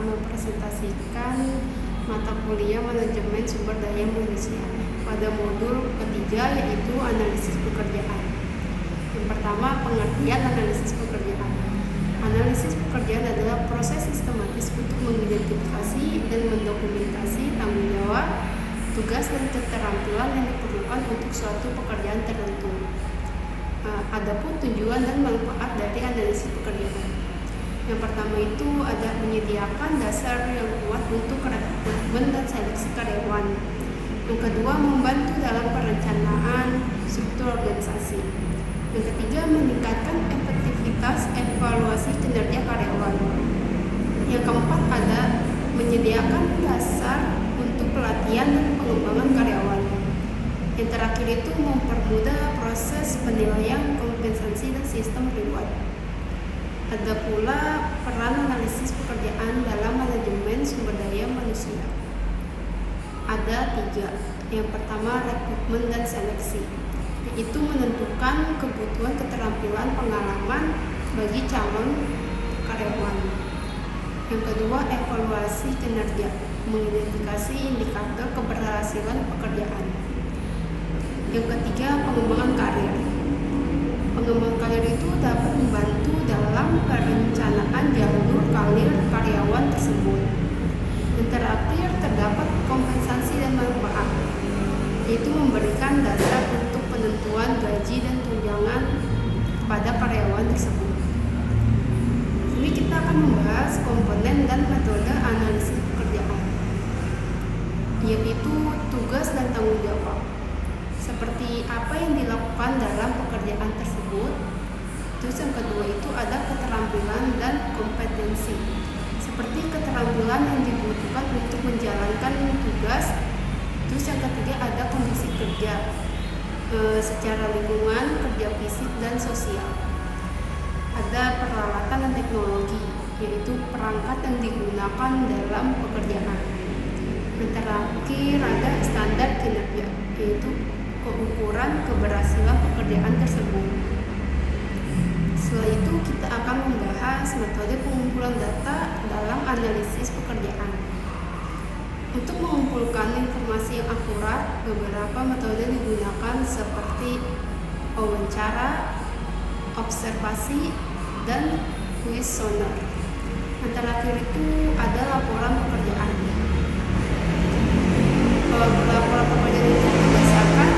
akan mempresentasikan mata kuliah manajemen sumber daya manusia pada modul ketiga, yaitu analisis pekerjaan. Yang pertama, pengertian analisis pekerjaan. Analisis pekerjaan adalah proses sistematis untuk mengidentifikasi dan mendokumentasi tanggung jawab, tugas, dan keterampilan yang diperlukan untuk suatu pekerjaan tertentu. Adapun tujuan dan manfaat dari analisis pekerjaan. Yang pertama itu ada menyediakan dasar yang kuat untuk rekrutmen dan seleksi karyawan. Yang kedua, membantu dalam perencanaan struktur organisasi. Yang ketiga, meningkatkan efektivitas evaluasi kinerja karyawan. Yang keempat, ada menyediakan dasar untuk pelatihan dan pengembangan karyawan. Yang terakhir itu mempermudah proses penilaian kompensasi dan sistem reward. Ada pula peran analisis pekerjaan dalam manajemen sumber daya manusia. Ada 3. Yang pertama, rekrutmen dan seleksi, yaitu menentukan kebutuhan keterampilan pengalaman bagi calon karyawan. Yang kedua, evaluasi kinerja, mengidentifikasi indikator keberhasilan pekerjaan. Yang ketiga, pengembangan karir. Pengembangan karir itu dapat membantu dalam perencanaan jalur karir karyawan tersebut. Yang terakhir, terdapat kompensasi dan manfaat, yaitu memberikan dasar untuk penentuan gaji dan tunjangan kepada karyawan tersebut. Ini kita akan membahas komponen dan metode analisis pekerjaan, yaitu tugas dan tanggung jawab. Seperti apa yang dilakukan dalam pekerjaan tersebut. Terus yang kedua itu ada keterampilan dan kompetensi, seperti keterampilan yang dibutuhkan untuk menjalankan tugas. Terus yang ketiga ada kondisi kerja, secara lingkungan, kerja fisik dan sosial. Ada peralatan dan teknologi, yaitu perangkat yang digunakan dalam pekerjaan. Yang terakhir ada standar kinerja, yaitu keukuran keberhasilan pekerjaan tersebut. Setelah itu kita akan membahas metode pengumpulan data dalam analisis pekerjaan. Untuk mengumpulkan informasi yang akurat, beberapa metode digunakan seperti wawancara, observasi, dan kuesioner. Yang terakhir itu ada laporan pekerjaan. Laporan pekerjaan itu berdasarkan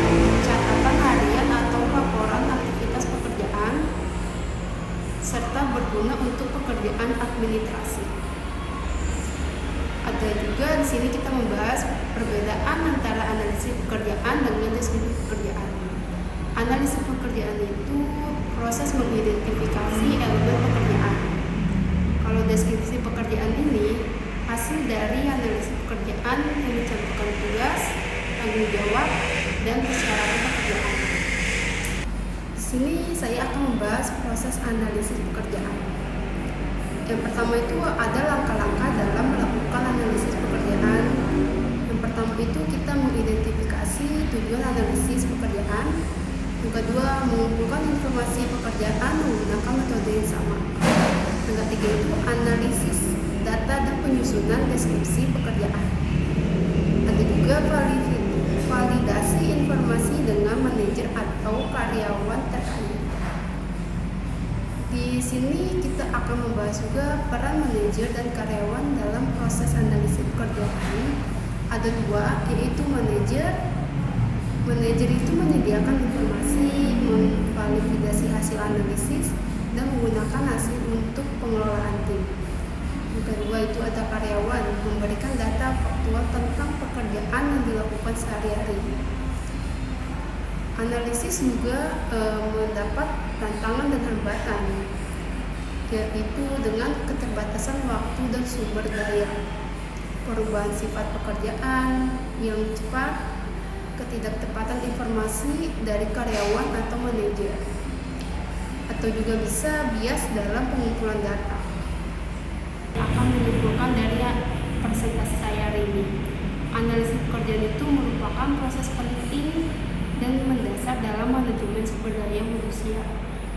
catatan harian atau laporan aktivitas pekerjaan serta berguna untuk pekerjaan administrasi. Ada juga di sini kita membahas perbedaan antara analisis pekerjaan dengan deskripsi pekerjaan. Analisis pekerjaan itu proses mengidentifikasi elemen pekerjaan. Kalau deskripsi pekerjaan ini hasil dari analisis pekerjaan yang mencantumkan tugas, tanggung jawab, dan persyaratan pekerjaan. Di sini saya akan membahas proses analisis pekerjaan. Yang pertama itu ada langkah-langkah dalam melakukan analisis pekerjaan. Yang pertama itu kita mengidentifikasi tujuan analisis pekerjaan. Yang kedua, mengumpulkan informasi pekerjaan menggunakan metode yang sama. Yang ketiga itu analisis data dan penyusunan deskripsi pekerjaan. Ada juga validasi informasi dengan manajer atau karyawan terkait. Di sini kita akan membahas juga peran manajer dan karyawan dalam proses analisis pekerjaan. Ada 2, yaitu manajer. Manajer itu menyediakan informasi, memvalidasi hasil analisis, dan menggunakan hasil untuk pengelolaan tim. Yang kedua itu ada karyawan, memberikan data faktual tentang pekerjaan yang dilakukan sehari-hari. Analisis juga mendapat tantangan dan hambatan, yaitu dengan keterbatasan waktu dan sumber daya, perubahan sifat pekerjaan yang cepat, ketidaktepatan informasi dari karyawan atau manajer, atau juga bisa bias dalam pengumpulan data. Akan menyimpulkan dari presentasi saya hari ini, analisis pekerjaan itu merupakan proses penting dan mendasar dalam manajemen sumber daya manusia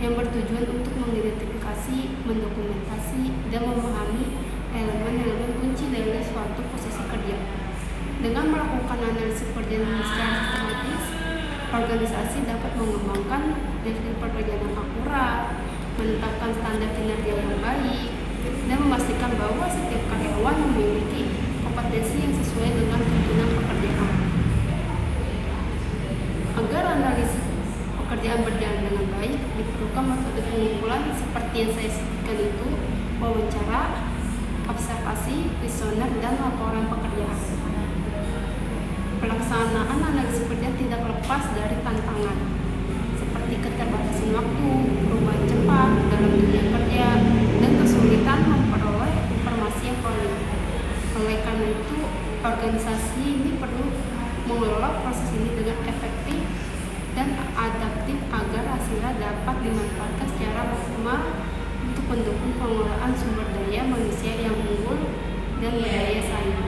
yang bertujuan untuk mengidentifikasi, mendokumentasi, dan memahami elemen-elemen kunci dari suatu posisi kerja. Dengan melakukan analisis pekerjaan secara sistematis, organisasi dapat mengembangkan definisi pekerjaan yang akurat, menetapkan standar kinerja yang baik, dan memastikan bahwa setiap karyawan memiliki kompetensi yang sesuai dengan tuntunan pekerjaan. Agar analisis pekerjaan berjalan dengan baik, diperlukan metode pengumpulan seperti yang saya sebutkan itu, wawancara, observasi, kuesioner, dan laporan pekerjaan. Pelaksanaan analisis pekerjaan tidak lepas dari tantangan, seperti keterbatasan waktu, perubahan cepat dalam dunia kerja, dan kesulitan memperoleh informasi yang valid. Oleh karena itu, organisasi ini perlu mengelola proses ini dengan efektif dan adaptif agar hasilnya dapat dimanfaatkan secara maksimal untuk mendukung pengelolaan sumber daya manusia yang unggul dan berdaya saing.